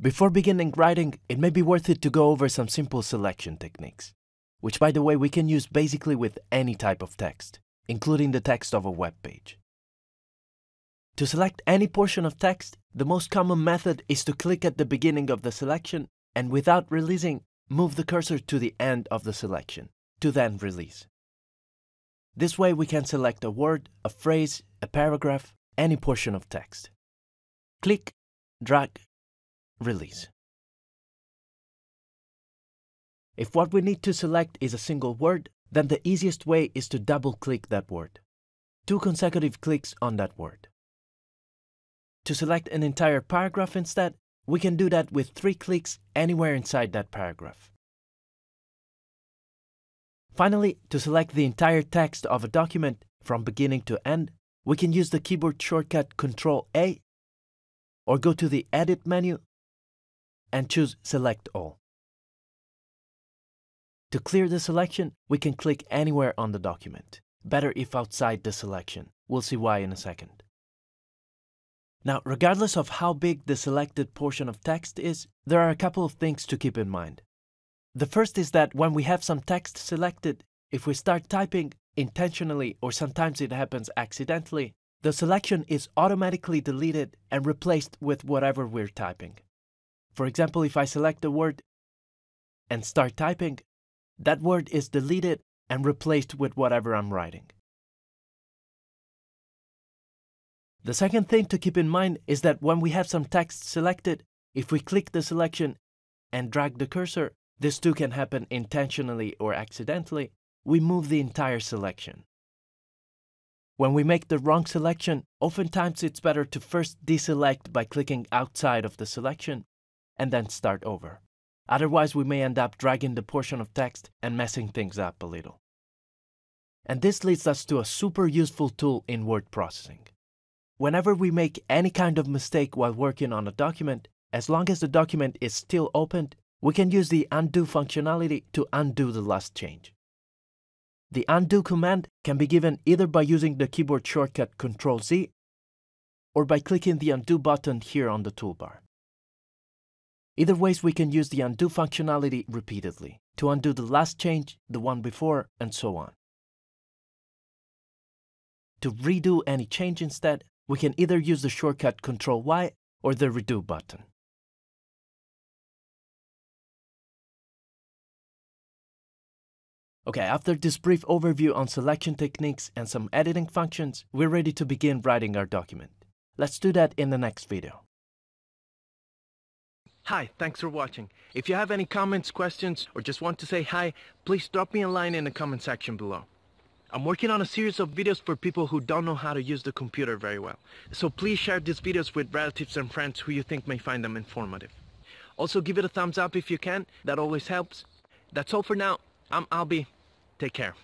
Before beginning writing, it may be worth it to go over some simple selection techniques, which by the way we can use basically with any type of text, including the text of a web page. To select any portion of text, the most common method is to click at the beginning of the selection and without releasing, move the cursor to the end of the selection, to then release. This way we can select a word, a phrase, a paragraph, any portion of text. Click, drag, release. If what we need to select is a single word, then the easiest way is to double-click that word. 2 consecutive clicks on that word. To select an entire paragraph instead, we can do that with 3 clicks anywhere inside that paragraph. Finally, to select the entire text of a document from beginning to end, we can use the keyboard shortcut Ctrl-A or go to the Edit menu and choose Select All. To clear the selection, we can click anywhere on the document. Better if outside the selection. We'll see why in a second. Now, regardless of how big the selected portion of text is, there are a couple of things to keep in mind. The first is that when we have some text selected, if we start typing intentionally or sometimes it happens accidentally, the selection is automatically deleted and replaced with whatever we're typing. For example, if I select a word and start typing, that word is deleted and replaced with whatever I'm writing. The second thing to keep in mind is that when we have some text selected, if we click the selection and drag the cursor, this too can happen intentionally or accidentally, we move the entire selection. When we make the wrong selection, oftentimes it's better to first deselect by clicking outside of the selection and then start over. Otherwise, we may end up dragging the portion of text and messing things up a little. And this leads us to a super useful tool in word processing. Whenever we make any kind of mistake while working on a document, as long as the document is still opened, we can use the undo functionality to undo the last change. The undo command can be given either by using the keyboard shortcut Ctrl-Z or by clicking the undo button here on the toolbar. Either ways, we can use the undo functionality repeatedly to undo the last change, the one before, and so on. To redo any change instead, we can either use the shortcut Ctrl-Y or the redo button. Okay, after this brief overview on selection techniques and some editing functions, we're ready to begin writing our document. Let's do that in the next video. Hi, thanks for watching. If you have any comments, questions, or just want to say hi, please drop me a line in the comment section below. I'm working on a series of videos for people who don't know how to use the computer very well. So please share these videos with relatives and friends who you think may find them informative. Also give it a thumbs up if you can, that always helps. That's all for now. I'm Albie. Take care.